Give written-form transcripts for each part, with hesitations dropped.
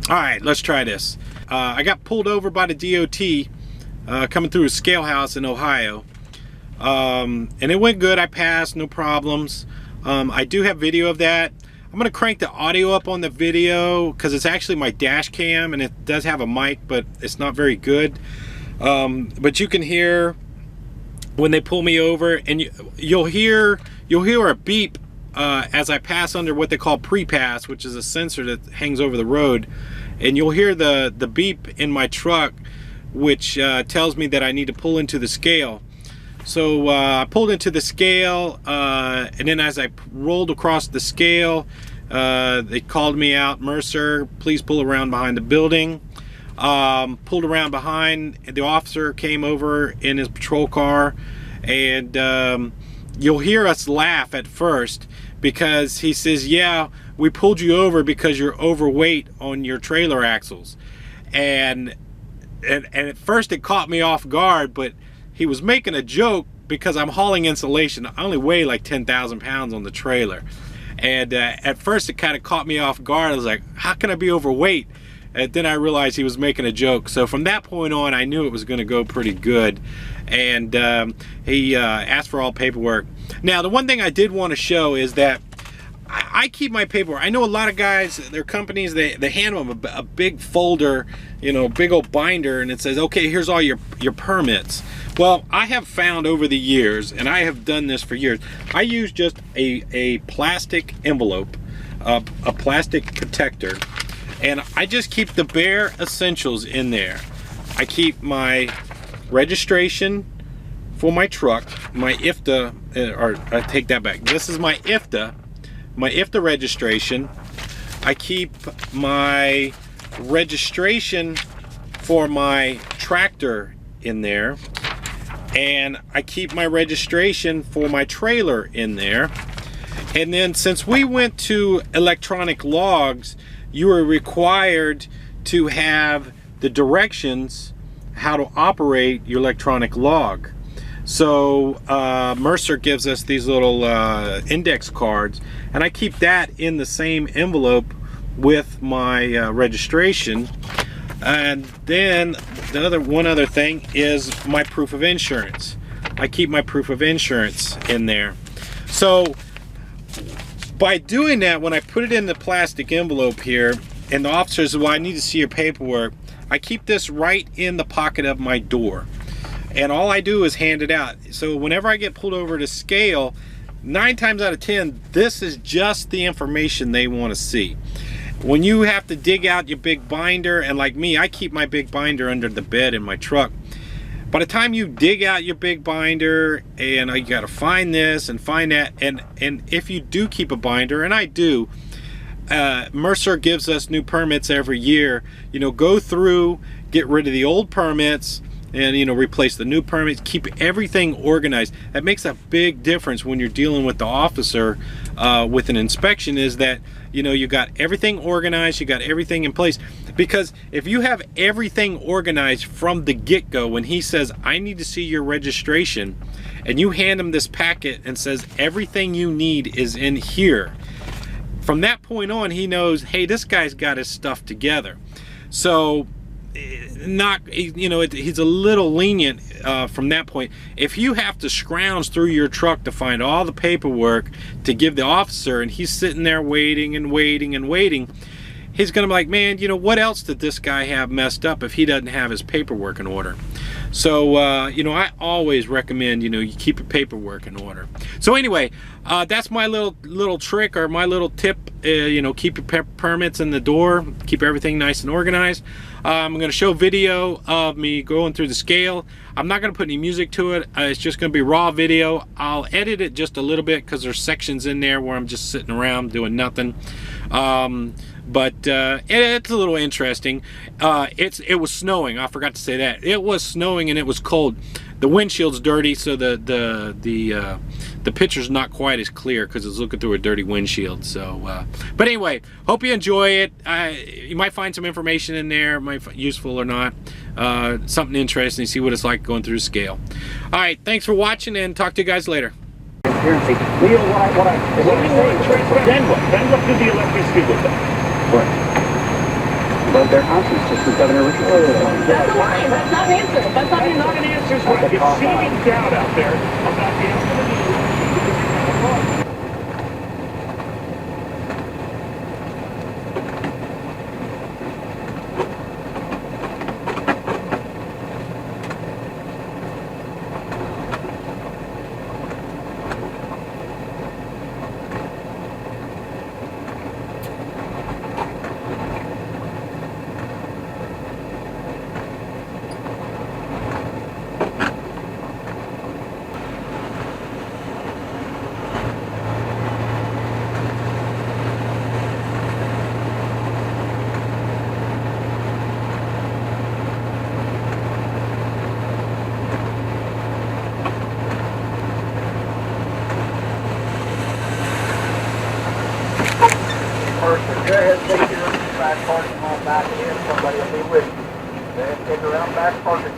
All right, let's try this. I got pulled over by the DOT coming through a scale house in Ohio. And it went good. I passed, no problems. I do have video of that. I'm gonna crank the audio up on the video because it's actually my dash cam and it does have a mic, but it's not very good. But you can hear when they pull me over, and you'll hear a beep as I pass under what they call PrePass, which is a sensor that hangs over the road, and you'll hear the beep in my truck, which tells me that I need to pull into the scale. So I pulled into the scale, and then as I rolled across the scale, they called me out. Mercer, please pull around behind the building. Pulled around behind, the officer came over in his patrol car, and you'll hear us laugh at first because he says, yeah, we pulled you over because you're overweight on your trailer axles. And at first it caught me off guard, but he was making a joke because I'm hauling insulation. I only weigh like 10,000 pounds on the trailer. And at first it kind of caught me off guard. I was like, how can I be overweight? And then I realized he was making a joke. So from that point on, I knew it was going to go pretty good. And he asked for all paperwork. Now, the one thing I did want to show is that I keep my paperwork. I know a lot of guys, their companies, they hand them a big folder, you know, big old binder, and it says, okay, here's all your permits. Well, I have found over the years, and I have done this for years, I use just a plastic envelope, a plastic protector, and I just keep the bare essentials in there. I keep my registration for my truck, my IFTA, or I take that back. This is my IFTA registration. I keep my registration for my tractor in there, and I keep my registration for my trailer in there. And then since we went to electronic logs, you are required to have the directions how to operate your electronic log. So Mercer gives us these little index cards, and I keep that in the same envelope with my registration. And then one other thing is my proof of insurance. I keep my proof of insurance in there. So by doing that, when I put it in the plastic envelope here, and the officer says, well, I need to see your paperwork, I keep this right in the pocket of my door. And all I do is hand it out. So whenever I get pulled over to scale, 9 times out of 10, this is just the information they want to see. When you have to dig out your big binder, and like me, I keep my big binder under the bed in my truck. By the time you dig out your big binder, and you got to find this and find that, and if you do keep a binder, and I do, Mercer gives us new permits every year. You know, go through, get rid of the old permits, and you know, replace the new permits. Keep everything organized. That makes a big difference when you're dealing with the officer with an inspection, is that you know, you got everything organized, you got everything in place. Because if you have everything organized from the get-go, when he says, I need to see your registration, and you hand him this packet and says everything you need is in here, from that point on he knows, hey, this guy's got his stuff together. So he's a little lenient from that point. If you have to scrounge through your truck to find all the paperwork to give the officer, and he's sitting there waiting and waiting and waiting, he's gonna be like, man, you know, what else did this guy have messed up if he doesn't have his paperwork in order? So you know, I always recommend, you know, you keep your paperwork in order. So anyway, that's my little trick, or my little tip. You know, keep your permits in the door, keep everything nice and organized. I'm going to show video of me going through the scale. I'm not going to put any music to it. It's just going to be raw video. I'll edit it just a little bit because there's sections in there where I'm just sitting around doing nothing. But it's a little interesting. It was snowing. I forgot to say that. It was snowing and it was cold. The windshield's dirty, so the picture's not quite as clear because it's looking through a dirty windshield. So, but anyway, hope you enjoy it. You might find some information in there, might find useful or not. Something interesting. See what it's like going through scale. All right, thanks for watching, and talk to you guys later. Leo, what I say, then what? Then what do the electricity with them? What? But their conscience just was Governor Richardson. That's a lie. That's not an answer. That's not an answer. Not an answer is what you're seeming doubt out there about the answer to the Go ahead, take your back parking lot back in. Somebody will be with you. Go ahead, take around back parking.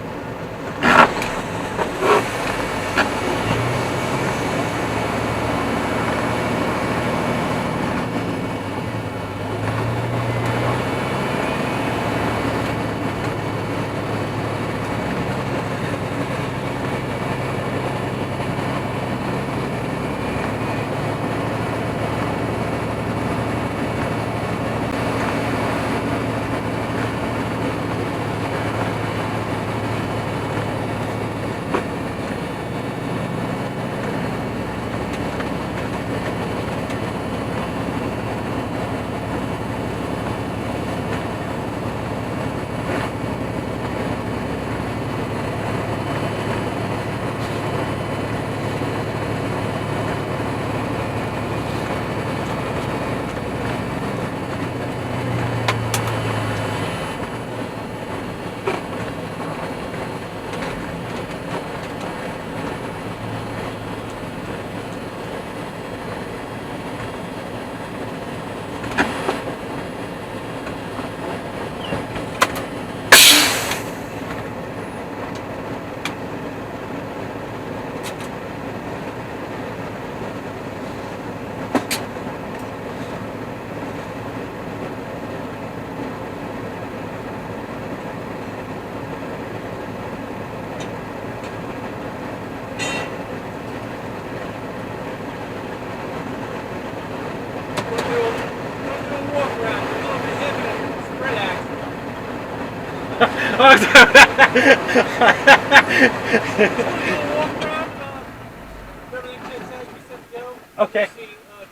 Okay.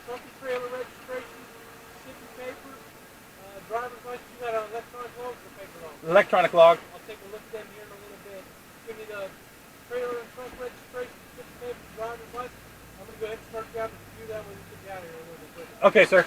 Truck and trailer registration, shipping paper, driver's license. You got an electronic log or paper log? Electronic log. I'll take a look at them here in a little bit. Give me the trailer and truck registration, shipping paper, driver's license. I'm going to go ahead and start you out and do that when you get out here a little bit quicker. Okay, sir.